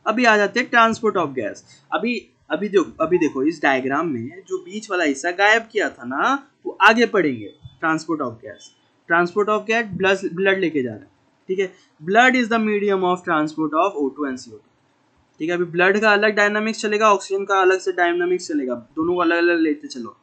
अभी आ जाते हैं ट्रांसपोर्ट ऑफ गैस। अभी देखो इस डायग्राम में जो बीच वाला हिस्सा गायब किया था ना, वो आगे पढ़ेंगे। ट्रांसपोर्ट ऑफ गैस ब्लड लेके जा रहा है, ठीक है। Blood is the medium of transport of O2 and CO2, ठीक है। अभी ब्लड का अलग डायनामिक्स चलेगा, ऑक्सीजन का अलग से डायनामिक्स चलेगा, दोनों को अलग अलग लेते चलो।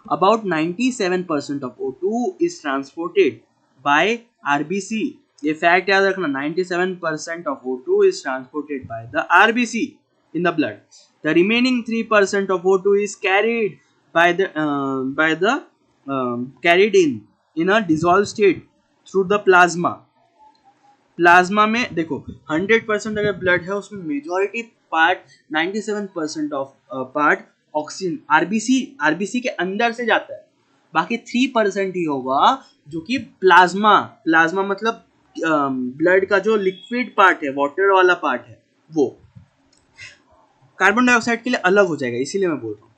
About 97% of O2 is transported by RBC. ये फैक्ट याद रखना, 97% of O2 is transported by the RBC in the blood. The remaining 3% of O2 is carried carried in a dissolved state through the plasma. Plasma में देखो 100% अगर blood है उसमें majority part 97% of part oxygen RBC के अंदर से जाता है, बाकी 3% ही होगा जो कि प्लाज्मा मतलब ब्लड का जो लिक्विड पार्ट है, वाटर वाला पार्ट है, वो कार्बन डाइऑक्साइड के लिए अलग हो जाएगा, इसीलिए मैं बोल रहा हूँ,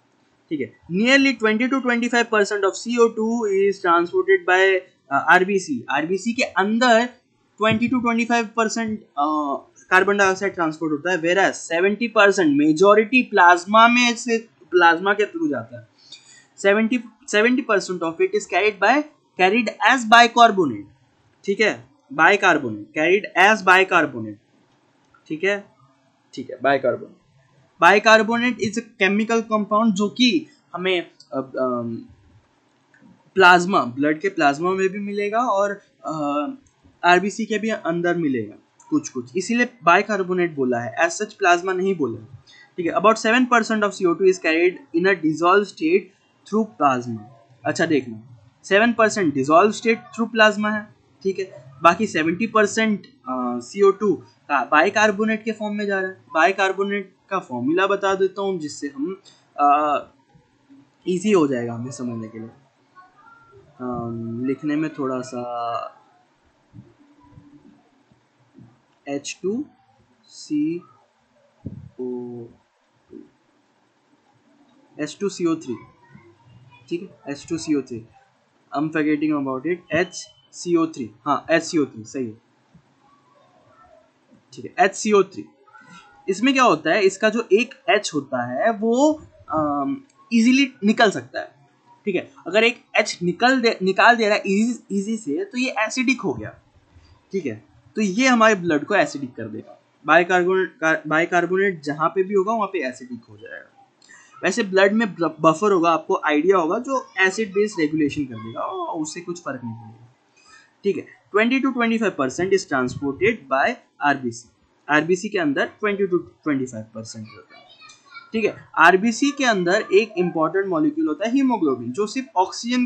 ठीक है। Nearly 20 to 25% of CO2 is transported by RBC के अंदर 20 to 25% कार्बन डाइऑक्साइड ट्रांसपोर्ट होता है, वेयर 70% मेजॉरिटी प्लाज्मा के थ्रू जाता है। 70% of it is carried as bicarbonate, ठीक है, कैरिड एज बाइकार्बोनेट, ठीक है bicarbonate is a chemical compound जो कि हमें ब्लड के प्लाज्मा में भी मिलेगा और आरबीसी के भी अंदर मिलेगा कुछ, इसीलिए बाइकार्बोनेट बोला है, एज सच प्लाज्मा नहीं बोला है, ठीक है। About 7% of CO2 is carried in a dissolve state through plasma. अच्छा देखना, 7% डिसॉल्व स्टेट थ्रू प्लाज्मा है, ठीक है, बाकी 70% CO2 का बाइकार्बोनेट के फॉर्म में जा रहा है। बाइकार्बोनेट का फॉर्मूला बता देता हूँ जिससे हम इजी हो जाएगा हमें समझने के लिए, लिखने में थोड़ा सा H2CO3, ठीक है, H2CO3, I am forgetting about it, HCO3, हाँ HCO3 सही है, ठीक है, HCO3। इसमें क्या होता है, इसका जो एक H होता है वो इजीली निकल सकता है, ठीक है। अगर एक H निकाल दे रहा है इजी से, तो ये एसिडिक हो गया, ठीक है, तो ये हमारे ब्लड को एसिडिक कर देगा। बाइकार्बोनेट जहाँ पे भी होगा वहाँ पे एसिडिक हो जाएगा। वैसे ब्लड में बफर होगा, आपको आइडिया होगा, जो एसिड बेस रेगुलेशन कर देगा, और उससे कुछ फर्क नहीं पड़ेगा, ठीक है। 20 to 25% is transported by RBC के अंदर 20 to 25% होता है, ठीक है। आरबीसी के अंदर एक इंपॉर्टेंट मॉलिक्यूल होता है हीमोग्लोबिन, जो सिर्फ ऑक्सीजन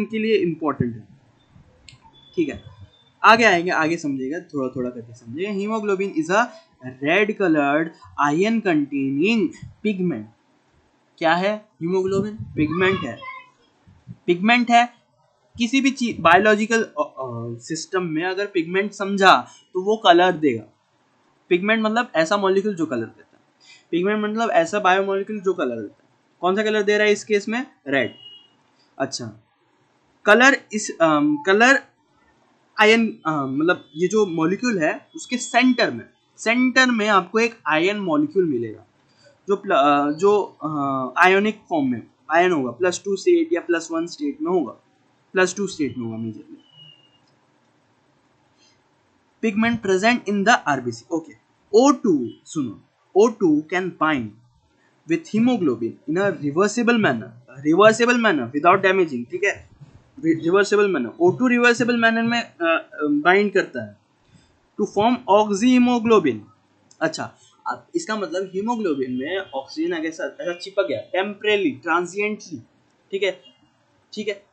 के लिए इंपॉर्टेंट है, ठीक है। आगे आएंगे, आगे समझिएगा, थोड़ा थोड़ा करके समझिएगा। Haemoglobin is a red coloured ion containing pigment. क्या है हीमोग्लोबिन? पिगमेंट है। किसी भी चीज बायोलॉजिकल सिस्टम में अगर पिगमेंट समझा तो वो कलर देगा। पिगमेंट मतलब ऐसा मॉलिक्यूल जो कलर देता है, पिगमेंट मतलब ऐसा बायोमॉलिक्यूल जो कलर देता है। कौन सा कलर दे रहा है इस केस में? रेड। अच्छा, कलर आयन मतलब ये जो मॉलिक्यूल है उसके सेंटर में आपको एक आयन मॉलिक्यूल मिलेगा जो आयोनिक फॉर्म में आयन होगा, +2 स्टेट या +1 स्टेट में होगा, +2 स्टेट में होगा majorly. Pigment present in the RBC. Okay, O2 सुनो, O2 can bind with haemoglobin in a reversible manner without damaging, ठीक है, reversible manner. O2 reversible manner में बाइंड करता है टू फॉर्म ऑक्सी हीमोग्लोबिन। अच्छा, अब इसका मतलब हीमोग्लोबिन में ऑक्सीजन ऐसा चिपक गया टेम्परेली, ट्रांजिएंटली, ठीक है।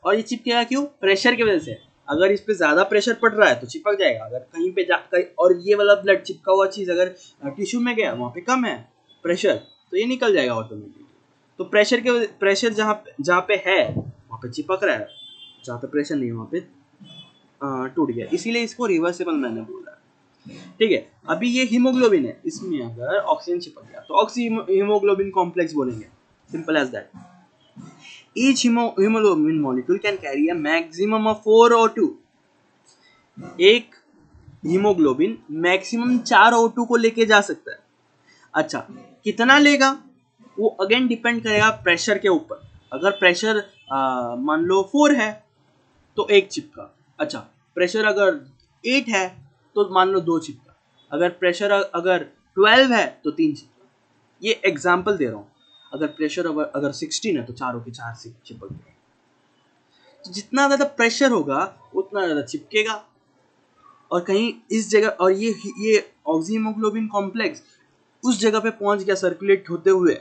और ये चिपकेगा क्यों? प्रेशर की वजह से। अगर इस पे ज्यादा प्रेशर पड़ रहा है तो चिपक जाएगा, अगर कहीं पे और ये वाला ब्लड चिपका हुआ चीज अगर टिश्यू में गया, वहाँ पे कम है प्रेशर, तो ये निकल जाएगा ऑटोमेटिकली। तो प्रेशर जहाँ पे है वहाँ पे चिपक रहा है, जहाँ पे प्रेशर नहीं है वहाँ पे टूट गया, इसीलिए इसको रिवर्सिबल मैंने बोला, ठीक है। अभी ये हीमोग्लोबिन है, इसमें अगर ऑक्सीजन चिपक गया तो ऑक्सी हीमोग्लोबिन कॉम्प्लेक्स बोलेंगे, simple as that. Each hemoglobin molecule can carry a maximum of 4 O2. एक हीमोग्लोबिन मैक्सिमम 4 O2 को लेके जा सकता है। अच्छा, कितना लेगा वो अगेन डिपेंड करेगा प्रेशर के ऊपर। अगर प्रेशर मान लो 4 है तो एक चिपका। अच्छा, प्रेशर अगर 8 है तो मान लो 2 चिपका। अगर प्रेशर अगर 12 है तो 3 चिपका। ये एग्जाम्पल दे रहा हूँ। अगर प्रेशर अगर 16 है तो चारों के 4 से चिपक गए। तो जितना ज़्यादा प्रेशर होगा उतना ज़्यादा चिपकेगा। और कहीं इस जगह, और ये ऑक्सीहीमोग्लोबिन कॉम्प्लेक्स उस जगह पे पहुंच गया सर्कुलेट होते हुए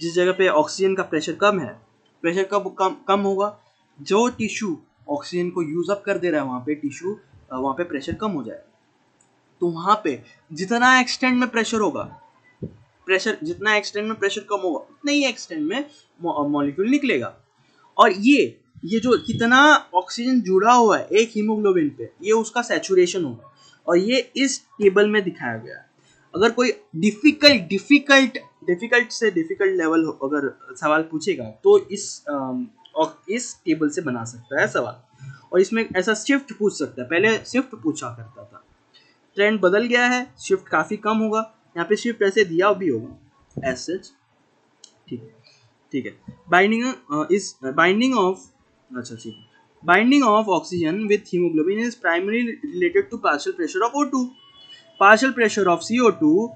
जिस जगह पे ऑक्सीजन का प्रेशर कम है। प्रेशर कब कम होगा? जो टिश्यू ऑक्सीजन को यूज अप कर दे रहा है वहाँ पे टिश्यू, वहाँ पे प्रेशर कम हो जाए। तो वहाँ पे जितना एक्सटेंड में प्रेशर होगा, जितना एक्सटेंड में प्रेशर कम होगा उतना ही एक्सटेंड में मॉलिक्यूल निकलेगा। और ये जो कितना ऑक्सीजन जुड़ा हुआ है एक हीमोग्लोबिन पे, ये उसका सैचुरेशन होगा। और ये इस टेबल में दिखाया गया है। अगर कोई डिफिकल्ट से डिफिकल्ट लेवल अगर सवाल पूछेगा तो इस टेबल से बना सकता है सवाल। और इसमें ऐसा शिफ्ट पूछ सकता है। पहले शिफ्ट पूछा करता था, ट्रेंड बदल गया है, शिफ्ट काफ़ी कम होगा। यहाँ पे शिफ्ट ऐसे दिया भी होगा एज सच। ठीक है। Binding of oxygen with haemoglobin is primary related to partial pressure of O2, partial pressure of CO2,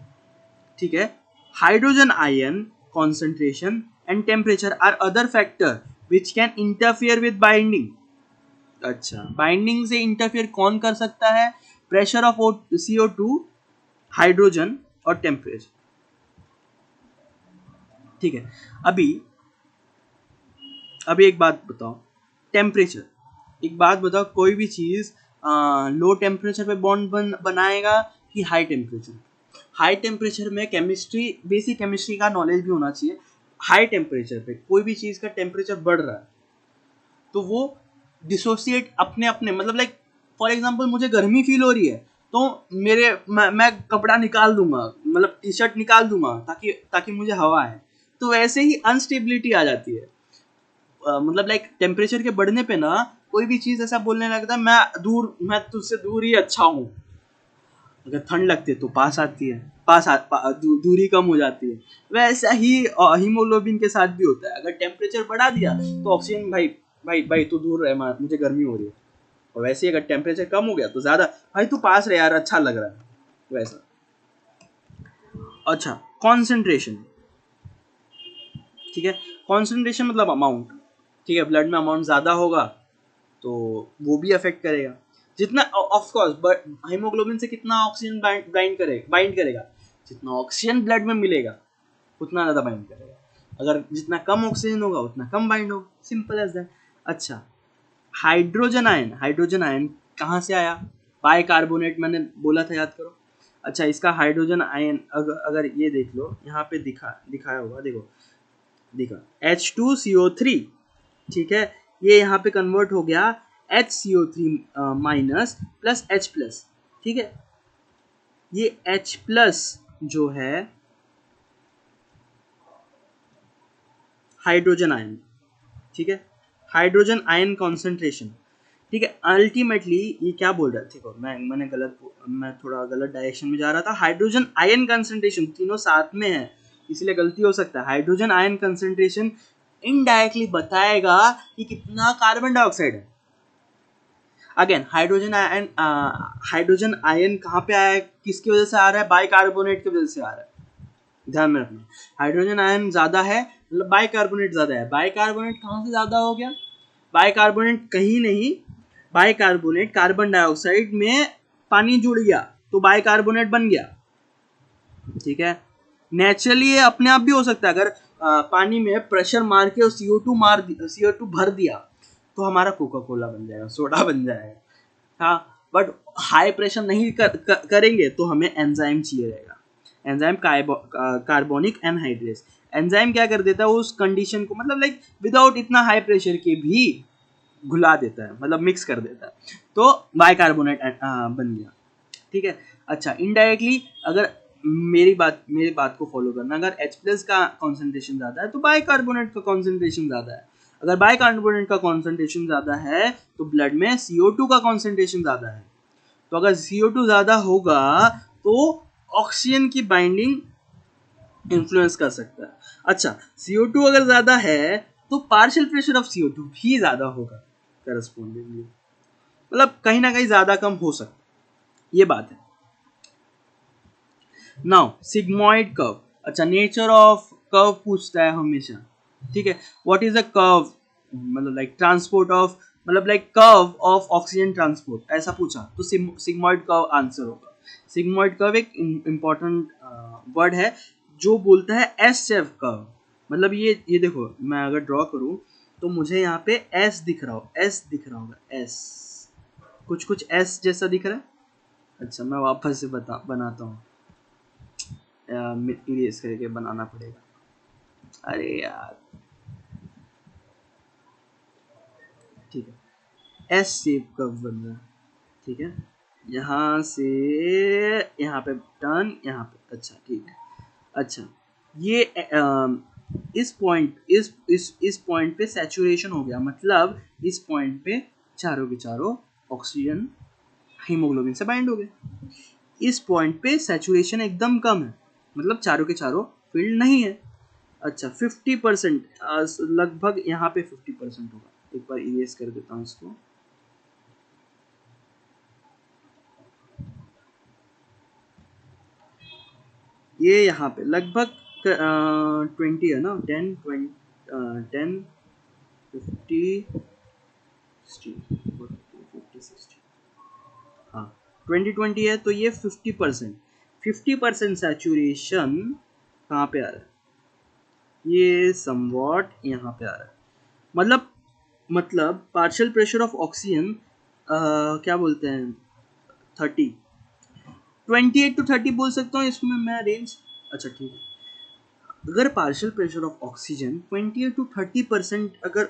ठीक है, hydrogen ion concentration and temperature are other factor which can interfere with binding। अच्छा, binding से interfere कौन कर सकता है? Pressure of CO2, hydrogen और temperature. ठीक है। अभी एक बात बताओ, टेम्परेचर, एक बात बताओ, कोई भी चीज लो टेम्परेचर पे बॉन्ड बनाएगा कि हाई टेम्परेचर? हाई टेम्परेचर में केमिस्ट्री, बेसिक केमिस्ट्री का नॉलेज भी होना चाहिए। हाई टेम्परेचर पे कोई भी चीज का टेम्परेचर बढ़ रहा है तो वो डिसोसिएट अपने अपने, मतलब लाइक फॉर एग्जांपल मुझे गर्मी फील हो रही है तो मैं कपड़ा निकाल दूंगा, मतलब टी शर्ट निकाल दूंगा ताकि मुझे हवा है। तो वैसे ही अनस्टेबिलिटी आ जाती है। मतलब लाइक टेम्परेचर के बढ़ने पे ना कोई भी चीज ऐसा बोलने लगता है मैं तुझसे दूर ही अच्छा हूँ। अगर ठंड लगती है तो पास आती है, दूरी कम हो जाती है। वैसा ही हीमोग्लोबिन के साथ भी होता है। अगर टेम्परेचर बढ़ा दिया तो ऑक्सीजन भाई तू दूर रहे, मुझे गर्मी हो रही है। और वैसे ही अगर टेम्परेचर कम हो गया तो ज्यादा, भाई तू पास रहे यार, अच्छा लग रहा है, वैसा। अच्छा, कॉन्सेंट्रेशन, ठीक है, कॉन्सेंट्रेशन मतलब अमाउंट, ठीक है, ब्लड में अमाउंट ज़्यादा होगा तो वो भी अफेक्ट करेगा। जितना ऑफ कोर्स हीमोग्लोबिन से कितना ऑक्सीजन बाइंड करेगा, जितना ऑक्सीजन ब्लड में मिलेगा उतना ज़्यादा बाइंड करेगा। अगर जितना कम ऑक्सीजन होगा उतना कम बाइंड होगा, सिंपल एज दैट। अच्छा, हाइड्रोजन आयन कहाँ से आया? बाइकार्बोनेट मैंने बोला था, याद करो। अच्छा, इसका हाइड्रोजन आयन अगर ये देख लो, यहाँ पे दिखाया होगा, देखो H2CO3, ठीक है, ये यहाँ पे कन्वर्ट हो गया HCO3 minus plus H plus, ठीक है। ये H प्लस जो है हाइड्रोजन आयन, ठीक है, हाइड्रोजन आयन कॉन्सेंट्रेशन, ठीक है। अल्टीमेटली ये क्या बोल रहा है, देखो मैं थोड़ा गलत डायरेक्शन में जा रहा था। हाइड्रोजन आयन कंसंट्रेशन तीनों साथ में है इसलिए गलती हो सकता है। हाइड्रोजन आयन कंसंट्रेशन इनडायरेक्टली बताएगा कि कितना कार्बन डाइऑक्साइड है। अगेन हाइड्रोजन आयन कहाँ पे आया है, किसकी वजह से आ रहा है? बाइकार्बोनेट की वजह से आ रहा है, ध्यान में रखना। हाइड्रोजन आयन ज्यादा है मतलब बाइकार्बोनेट ज्यादा है। बाइकार्बोनेट कहाँ से ज्यादा हो गया? बाइकार्बोनेट कहीं नहीं, बाइकार्बोनेट कार्बन डाइऑक्साइड में पानी जुड़ गया तो बाइकार्बोनेट बन गया, ठीक है। नेचुरली ये अपने आप भी हो सकता है। अगर पानी में प्रेशर मार के और CO2 भर दिया तो हमारा कोका कोला बन जाएगा, सोडा बन जाएगा, हाँ। बट हाई प्रेशर नहीं करेंगे तो हमें एंजाइम चाहिए रहेगा। Enzyme carbonic anhydrase. एंजाइम क्या कर देता है उस कंडीशन को, मतलब लाइक विदाउट इतना हाई प्रेशर के भी घुला देता है, मतलब मिक्स कर देता है, तो बाइकार्बोनेट बन गया, ठीक है। अच्छा, इनडायरेक्टली अगर मेरी बात को फॉलो करना, अगर H प्लस का कॉन्सेंट्रेशन ज़्यादा है तो बाइकार्बोनेट का कॉन्सेंट्रेशन ज़्यादा है। अगर बाइकार्बोनेट का कॉन्सेंट्रेशन ज़्यादा है तो ब्लड में CO2 का कॉन्सेंट्रेशन ज़्यादा है। तो अगर CO2 ज्यादा होगा तो ऑक्सीजन की बाइंडिंग इन्फ्लुएंस कर सकता है। अच्छा, CO2 अगर ज्यादा है तो पार्शियल प्रेशर ऑफ CO2 भी ज्यादा होगा करस्पॉन्डिंगली, मतलब कहीं ना कहीं ज्यादा कम हो सकता है, ये बात है। नाउ सिग्मॉइड कर्व, अच्छा नेचर ऑफ कर्व पूछता है हमेशा, ठीक है। व्हाट इज अ कर्व, मतलब लाइक ट्रांसपोर्ट ऑफ, मतलब like curve of oxygen transport, ऐसा पूछा तो सिग्मॉइड कर्व आंसर होगा। सिग्मॉइड कर्व एक इंपॉर्टेंट वर्ड है जो बोलता है एस शेप कर्व, मतलब ये देखो मैं अगर ड्रॉ करूं तो मुझे यहाँ पे एस दिख रहा हो, एस दिख रहा होगा, एस कुछ कुछ एस जैसा दिख रहा है। अच्छा मैं वापस से बनाता हूँ, इरेज करके बनाना पड़ेगा, अरे यार, ठीक है, एस शेप कर्व बन रहा है, ठीक है, यहाँ से यहाँ पे टर्न, यहाँ पे, अच्छा ठीक है। अच्छा ये इस पॉइंट इस पॉइंट पे सैचुरेशन हो गया, मतलब इस पॉइंट पे चारों के चारों ऑक्सीजन हीमोग्लोबिन से बाइंड हो गए। इस पॉइंट पे सैचुरेशन एकदम कम है, मतलब चारों के चारों फील्ड नहीं है। अच्छा 50%, लगभग यहाँ पे 50% होगा, एक बार इरेज कर देता हूँ इसको। ये यहाँ पे लगभग 20 है ना, 10 20 10 50 60 हाँ 20 है, तो ये 50% सैचुरेशन कहाँ पे आ रहा है, ये समवॉट यहाँ पे आ रहा है, मतलब पार्शियल प्रेशर ऑफ ऑक्सीजन क्या बोलते हैं 30, 28 to 30 बोल सकता हूँ इसमें मैं रेंज। अच्छा ठीक है, अगर partial pressure of oxygen 28 to 30%, अगर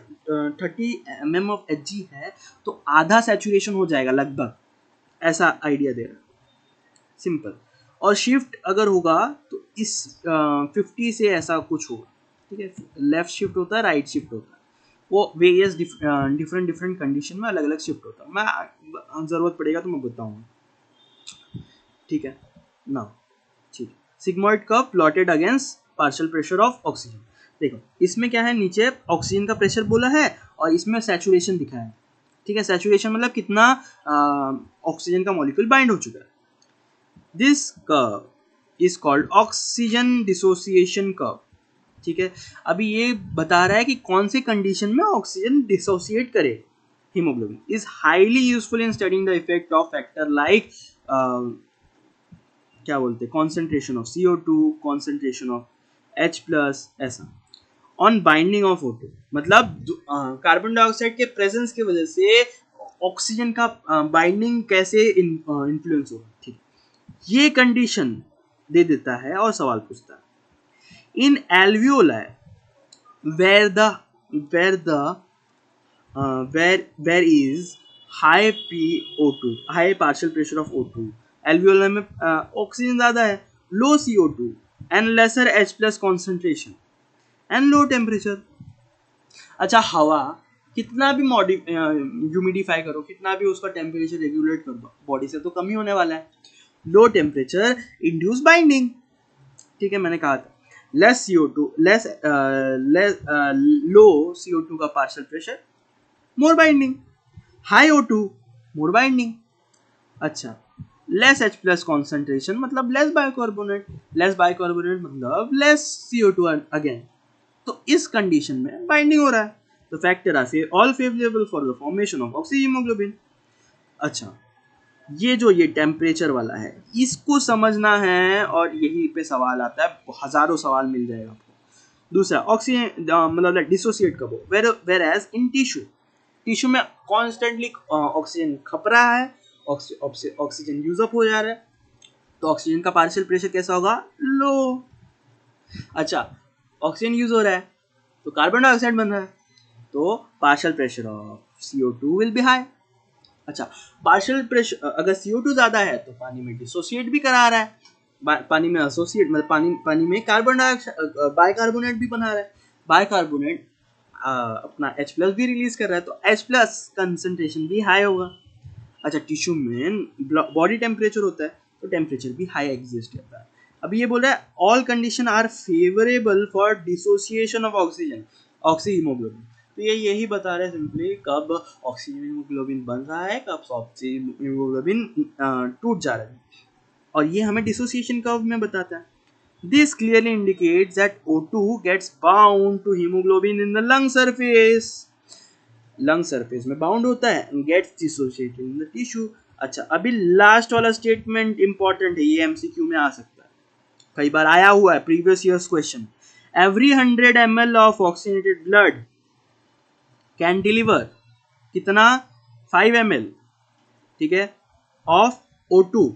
30 mm ऑफ Hg है तो आधा सैचुरेशन हो जाएगा लगभग, ऐसा आइडिया दे रहा है सिंपल। और शिफ्ट अगर होगा तो इस 50 से ऐसा कुछ होगा, ठीक है, लेफ्ट शिफ्ट होता है, राइट शिफ्ट होता है, वो वेरियस डिफरेंट कंडीशन में अलग अलग शिफ्ट होता है, मैं ज़रूरत पड़ेगा तो मैं बताऊंगा, ठीक है ना। ठीक, sigmoid curve plotted against partial pressure of oxygen. देखो इसमें क्या है, नीचे ऑक्सीजन का प्रेशर बोला है और इसमें सैचुरेशन दिखा है, ठीक है, सैचुरेशन मतलब कितना ऑक्सीजन का मॉलिक्यूल बाइंड हो चुका है। This curve is called oxygen dissociation curve, ठीक है। अभी ये बता रहा है कि कौन से कंडीशन में ऑक्सीजन डिसोसिएट करे haemoglobin, is highly useful in studying the effect of factor like क्या बोलते हैं concentration of CO2, concentration of H+, ऐसा ऑन बाइंडिंग ऑफ O2, मतलब कार्बन डाइऑक्साइड के प्रेजेंस की वजह से ऑक्सीजन का बाइंडिंग कैसे इन्फ्लुएंस होगा, ठीक, ये कंडीशन दे देता है और सवाल पूछता है। इन alveoli where the where is high PO2, high partial pressure of O2, alveoli में ऑक्सीजन ज्यादा है, लो CO2 and lesser H+ concentration and low temperature. अच्छा हवा कितना भी ह्यूमिडिफाई करो, कितना भी उसका टेम्परेचर रेगुलेट कर दो, बॉडी से तो कम ही होने वाला है। लो टेम्परेचर इंड्यूस बाइंडिंग, ठीक है, मैंने कहा था लेस CO2, लो CO2 का partial pressure, more binding, high O2 more binding. अच्छा लेस H+ कॉन्सेंट्रेशन मतलब लेस बाइकार्बोनेट, लेस बाइकार्बोनेट मतलब लेस CO2 अगेन, तो इस कंडीशन में बाइंडिंग हो रहा है, तो factor are all favourable for the formation of oxyhaemoglobin. अच्छा ये टेम्परेचर वाला है, इसको समझना है और यही पे सवाल आता है, हजारों सवाल मिल जाएगा आपको। दूसरा ऑक्सीजन मतलब डिसोसिएट कब हो, वेर एज इन टिश्यू में कॉन्स्टेंटली ऑक्सीजन खप रहा है, ऑक्सीजन यूज अप हो जा रहा है, तो ऑक्सीजन का पार्शियल प्रेशर कैसा होगा, लो। अच्छा ऑक्सीजन यूज हो रहा है तो कार्बन डाइऑक्साइड बन रहा है, तो partial pressure of CO2 will be high. अच्छा पार्शियल प्रेशर अगर CO2 ज्यादा है तो पानी में डिसोसिएट भी करा रहा है, पानी में एसोसिएट मतलब पानी में कार्बन डाइऑक्साइड बाइकार्बोनेट भी बना रहा है, बाइकार्बोनेट अपना H+ भी रिलीज कर रहा है, तो H+ कंसंट्रेशन भी हाई होगा। अच्छा, टिश्यू में बॉडी टेम्परेचर होता है तो टेम्परेचर भी हाई एग्जिस्ट करता है। अभी ये बोल रहा है all condition are favourable for dissociation of oxygen oxyhaemoglobin. तो ये यही बता रहे हैं सिंपली कब ऑक्सी हीमोग्लोबिन बन रहा है, कब ऑक्सी हीमोग्लोबिन टूट जा रहा है, और ये हमें डिसोसिएशन कर्व में बताता है। This clearly indicates that O2 gets bound to hemoglobin in the lung surface. Lung surface में बाउंड होता है and gets dissociated in the tissue. अच्छा, अभी लास्ट वाला स्टेटमेंट इंपॉर्टेंट है, ये एमसीक्यू में आ सकता है, कई बार आया हुआ है previous years question. Every 100 ml of oxygenated blood can deliver कितना, 5 ml, ठीक है, ऑफ O2।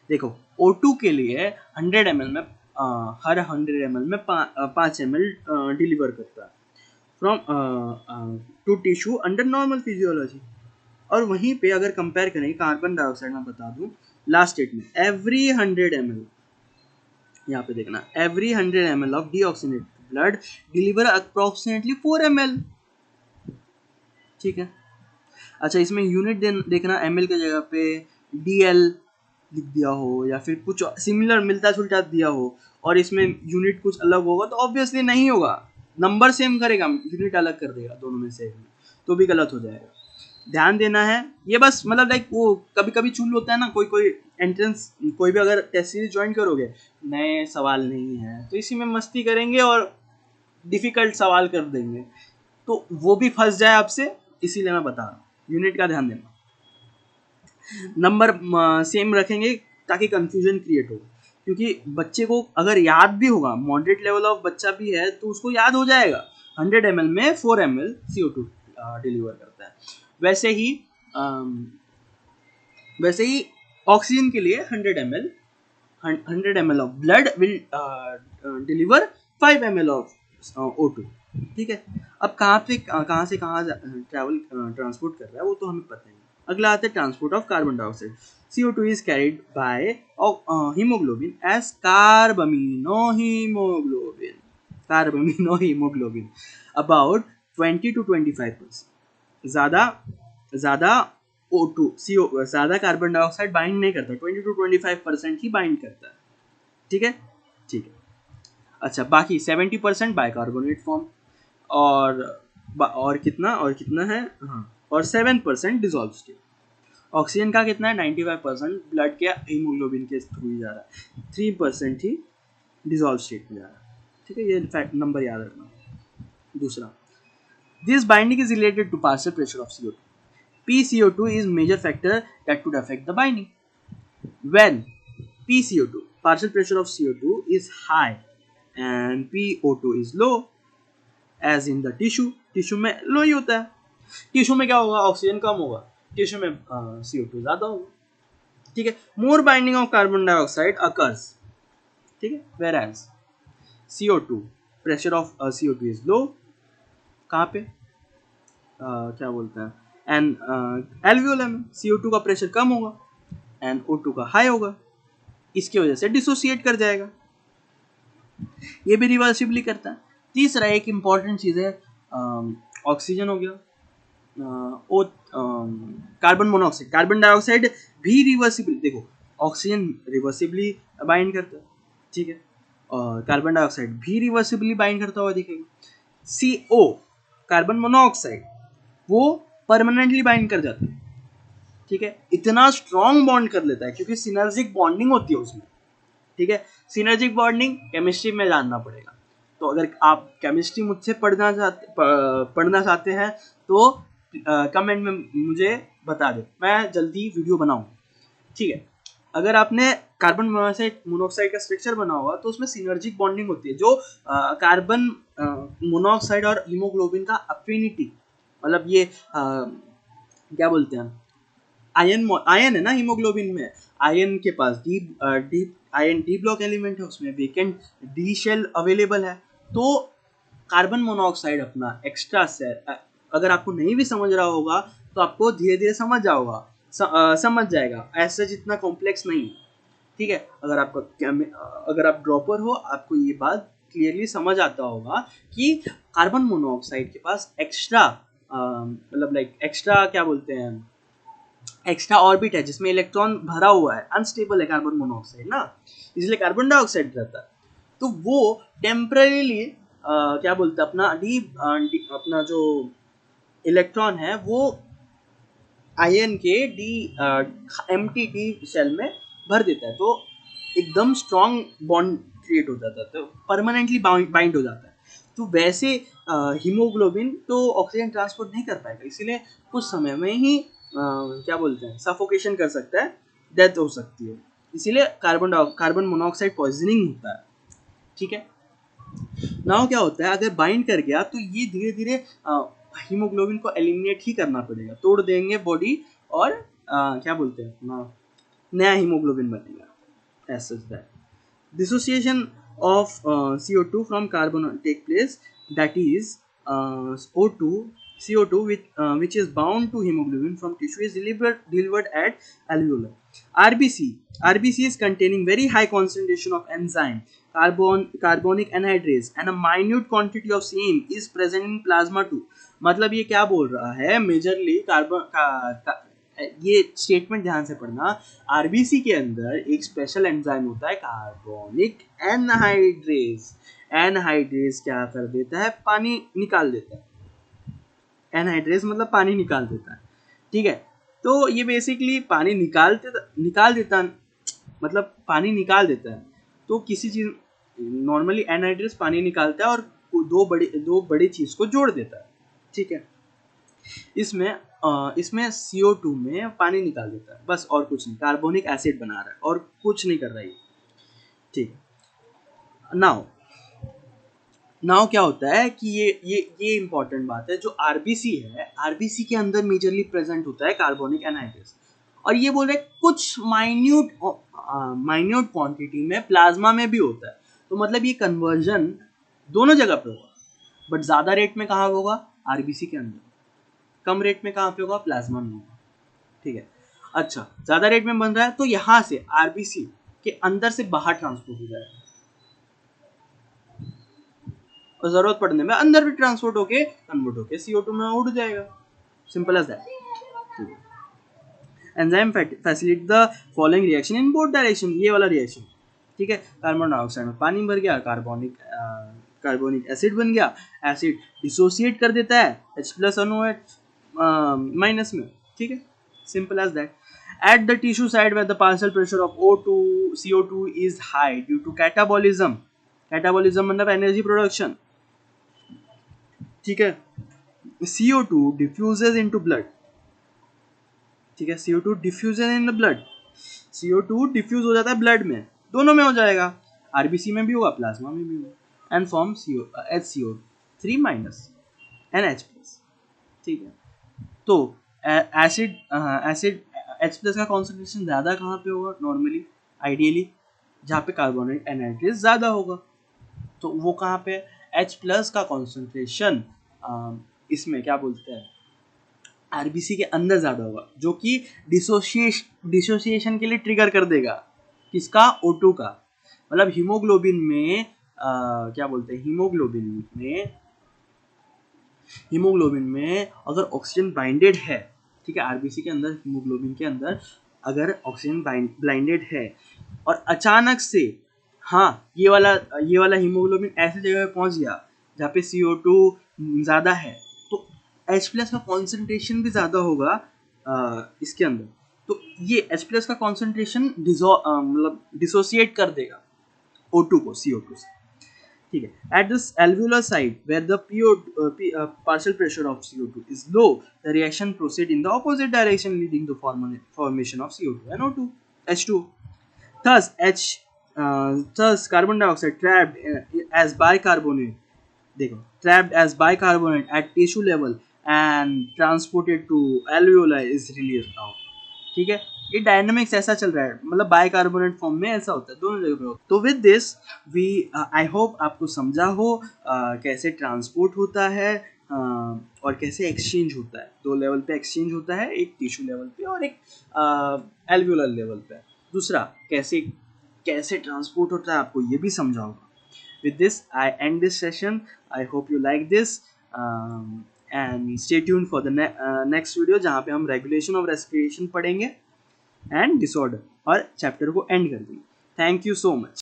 देखो O2 के लिए 100 ml में हर 100 ml में 5 ml डिलीवर करता है from to tissue under normal physiology. और वहीं पे अगर कंपेयर करें कार्बन डाइऑक्साइड में बता दूं लास्ट स्टेटमेंट, एवरी 100 ml, यहाँ पे देखना, every 100 ml of deoxygenated blood deliver approximately 4 ml, ठीक है। अच्छा, इसमें यूनिट देखना, ml के जगह पे dl लिख दिया हो या फिर कुछ सिमिलर मिलता जुलता दिया हो और इसमें यूनिट कुछ अलग होगा तो ऑब्वियसली नहीं होगा, नंबर सेम करेगा, यूनिट अलग कर देगा दोनों में से, तो भी गलत हो जाएगा। ध्यान देना है ये, बस मतलब लाइक वो कभी कभी चूल होता है ना, कोई एंट्रेंस, कोई भी अगर टेस्ट सीरीज ज्वाइन करोगे, नए सवाल नहीं है तो इसी में मस्ती करेंगे और डिफिकल्ट सवाल कर देंगे, तो वो भी फंस जाए आपसे, इसीलिए मैं बता रहा हूँ यूनिट का ध्यान देना। नंबर सेम रखेंगे ताकि कंफ्यूजन क्रिएट हो, क्योंकि बच्चे को अगर याद भी होगा, मॉडरेट लेवल ऑफ बच्चा भी है तो उसको याद हो जाएगा 100 ml में 4 ml CO2 डिलीवर करता है। वैसे ही ऑक्सीजन के लिए 100 ml of blood will deliver 5 ml of O2, ठीक है। अब कहाँ से कहाँ ट्रांसपोर्ट कर रहा है वो तो हमें पता है। अगला आता है transport of carbon dioxide. CO2 is carried by hemoglobin as carbaminohemoglobin about 20 to 25%। ज़्यादा O2 CO ज़्यादा कार्बन डाइऑक्साइड बाइंड नहीं करता, 20 to 25% ही बाइंड करता है, ठीक है, ठीक है। अच्छा, बाकी 70% बाइकार्बोनेट फॉर्म और कितना है, हाँ, और 7% डिसॉल्व स्टेट। ऑक्सीजन का कितना है, 95% ब्लड के हीमोग्लोबिन के थ्रू ही जा रहा है, 3% ही डिसॉल्व स्टेट में जा रहा है, ठीक है, ये फैक्ट नंबर याद रखना। दूसरा, this binding is related to partial pressure of CO2। PCO2 is major factor that could affect the binding. When PCO2, partial pressure of CO2 is high and PO2 is low, as in the tissue में लो ही होता है, tissue में क्या होगा, oxygen कम होगा, tissue में CO2 ज्यादा होगा, ठीक है। More binding of carbon dioxide occurs, ठीक है, whereas CO2 pressure of CO2 is low, कहाँ पे क्या बोलते हैं, एंड एल्वियोलम में CO2 का प्रेशर कम होगा एंड O2 का हाई होगा, इसकी वजह से डिसोसिएट कर जाएगा, ये भी रिवर्सिबली करता है। तीसरा एक इंपॉर्टेंट चीज़ है, ऑक्सीजन हो गया, कार्बन मोनोऑक्साइड, कार्बन डाइऑक्साइड भी रिवर्सिबली, देखो ऑक्सीजन रिवर्सिबली बाइंड करता है, ठीक है, और कार्बन डाइऑक्साइड भी रिवर्सिबली बाइंड करता हुआ दिखेगा। CO कार्बन मोनोऑक्साइड वो परमानेंटली बाइंड कर जाता है, ठीक है, इतना स्ट्रॉन्ग बॉन्ड कर लेता है क्योंकि सिनर्जिक बॉन्डिंग होती है उसमें, ठीक है। सिनर्जिक बॉन्डिंग केमिस्ट्री में जानना पड़ेगा, तो अगर आप केमिस्ट्री मुझसे पढ़ना चाहते हैं तो कमेंट में मुझे बता दे, मैं जल्दी वीडियो बनाऊँ, ठीक है। अगर आपने कार्बन मोनोऑक्साइड का स्ट्रक्चर बना हुआ तो उसमें सिनर्जिक बॉन्डिंग होती है, जो कार्बन मोनोऑक्साइड और हीमोग्लोबिन का अफिनिटी, मतलब ये क्या बोलते हैं, आयन है ना हीमोग्लोबिन में, आयन के पास आयन डी ब्लॉक एलिमेंट है, उसमें वेकेंट डी शेल अवेलेबल है, तो कार्बन मोनोऑक्साइड अपना एक्स्ट्रा सेल, अगर आपको नहीं भी समझ रहा होगा तो आपको धीरे धीरे समझ जाएगा, ऐसा जितना कॉम्प्लेक्स नहीं, ठीक है। अगर आप ड्रॉपर हो, आपको ये बात क्लियरली समझ आता होगा कि कार्बन मोनोऑक्साइड के पास एक्स्ट्रा, मतलब लाइक एक्स्ट्रा क्या बोलते हैं, एक्स्ट्रा ऑर्बिट है जिसमें इलेक्ट्रॉन भरा हुआ है, अनस्टेबल है कार्बन मोनोऑक्साइड ना, इसलिए कार्बन डाइऑक्साइड रहता है, तो वो टेम्पररीली क्या बोलते हैं अपना अपना जो इलेक्ट्रॉन है वो आयन के एमटीटी सेल में भर देता है, तो एकदम स्ट्रॉन्ग बॉन्ड क्रिएट हो जाता है, तो परमानेंटली बाइंड हो जाता है। तो वैसे हीमोग्लोबिन तो ऑक्सीजन ट्रांसपोर्ट नहीं कर पाएगा, इसीलिए कुछ समय में ही क्या बोलते हैं सफोकेशन कर सकता है, डेथ हो सकती है, इसीलिए कार्बन मोनोऑक्साइड पॉइजनिंग होता है। ठीक है, नाउ क्या होता है, अगर बाइंड कर गया तो ये धीरे धीरे हीमोग्लोबिन को एलिमिनेट ही करना पड़ेगा, तोड़ देंगे बॉडी, और क्या बोलते हैं अपना नया हीमोग्लोबिन बनेगा। as such that dissociation of CO2 from carbon take place, that is O2 CO2 which is bound to hemoglobin from tissue is delivered at alveoli. RBC is containing very high concentration of enzyme carbonic anhydrase and a minute quantity of same is present in plasma too. मतलब ये क्या बोल रहा है, majorly ये statement ध्यान से पढ़ना, आरबीसी के अंदर एक स्पेशल एंजाइम होता है कार्बोनिक एनहाइड्रेज। एनहाइड्रेज क्या कर देता है, पानी निकाल देता है, एनहाइड्रेज मतलब पानी निकाल देता है। ठीक है, तो ये बेसिकली पानी निकाल देता मतलब पानी निकाल देता है, तो किसी चीज नॉर्मली एनहाइड्रेज पानी निकालता है और दो बड़ी चीज को जोड़ देता है। ठीक है, इसमें CO2 में पानी निकाल देता है, बस और कुछ नहीं, कार्बोनिक एसिड बना रहा है और कुछ नहीं कर रहा है। ठीक है, नाउ क्या होता है कि ये इंपॉर्टेंट बात है, जो आरबीसी है, आरबीसी के अंदर मेजरली प्रेजेंट होता है कार्बोनिक एनहाइड्रेज, और ये बोल रहे कुछ माइन्यूट क्वांटिटी में प्लाज्मा में भी होता है, तो मतलब ये कन्वर्जन दोनों जगह पे होगा, बट ज्यादा रेट में कहाँ होगा, आरबीसी के अंदर, कम रेट में कहाँ पे होगा, प्लाज्मा में होगा। ठीक है, अच्छा ज्यादा रेट में बन रहा है तो यहाँ से आरबीसी के अंदर से बाहर ट्रांसपोर्ट हो जाएगा, और जरूरत पड़ने में अंदर भी ट्रांसपोर्ट होके कन्वर्ट होके CO2 में उड़ जाएगा, simple as that. Enzyme facilitate the following reaction in both direction, ये वाला रिएक्शन। ठीक है, कार्बन डाइऑक्साइड में पानी भर गया, कार्बोनिक एसिड बन गया, एसिड डिसोसिएट कर देता है H+ NOH माइनस में। ठीक है, simple as that. At the tissue site where the partial pressure of O2 CO2 is high due to catabolism मतलब एनर्जी प्रोडक्शन। ठीक है, CO2 diffuses into blood। ठीक है, CO2 diffuses in the blood, CO2 diffuse हो जाता है blood में, दोनों में हो जाएगा, आरबीसी में भी होगा, प्लाज्मा में भी होगा, and form HCO3 minus NH+। ठीक है, तो एसिड H+ का कॉन्सेंट्रेशन ज़्यादा कहाँ पे होगा, नॉर्मली आइडियली जहाँ पे कार्बोनेट एनहाइड्रेज ज़्यादा होगा, तो वो कहाँ पे, H+ का कॉन्सेंट्रेशन इसमें क्या बोलते हैं आरबीसी के अंदर ज़्यादा होगा, जो कि डिसोसिएशन के लिए ट्रिगर कर देगा, किसका, O2 का। मतलब हीमोग्लोबिन में क्या बोलते हैं, हीमोग्लोबिन में अगर ऑक्सीजन बाइंडेड है, ठीक है, आरबीसी के अंदर हीमोग्लोबिन के अंदर अगर ऑक्सीजन बाइंडेड है और अचानक से हाँ ये वाला हीमोग्लोबिन ऐसी जगह पे पहुंच गया जहाँ पे CO2 ज़्यादा है, तो H+ का कॉन्सेंट्रेशन भी ज़्यादा होगा इसके अंदर, तो ये H+ का कॉन्सेंट्रेशन मतलब डिसोसिएट कर देगा O2 को CO2 से। ठीक है, at this alveolar site where the partial pressure of CO2 is low, the reaction proceed in the opposite direction leading to formation of CO2 and O2 H2. Thus carbon dioxide trapped as bicarbonate, देखो trapped as bicarbonate at tissue level and transported to alveoli is released out। ठीक है, ये dynamics ऐसा चल रहा है, मतलब bicarbonate form में ऐसा होता है, दोनों जगह पे होता है। तो with this we I hope आपको समझा हो कैसे ट्रांसपोर्ट होता है और कैसे एक्सचेंज होता है, दो लेवल पे एक्सचेंज होता है, एक टिश्यू लेवल पे और एक एल्वियोलर लेवल पे, दूसरा कैसे ट्रांसपोर्ट होता है आपको ये भी समझा होगा। With this I end this session, I hope you like this, and stay tuned for the next video जहाँ पे हम रेगुलेशन ऑफ रेस्पिरेशन पढ़ेंगे एंड डिसऑर्डर और चैप्टर को एंड कर देंगे। Thank you so much.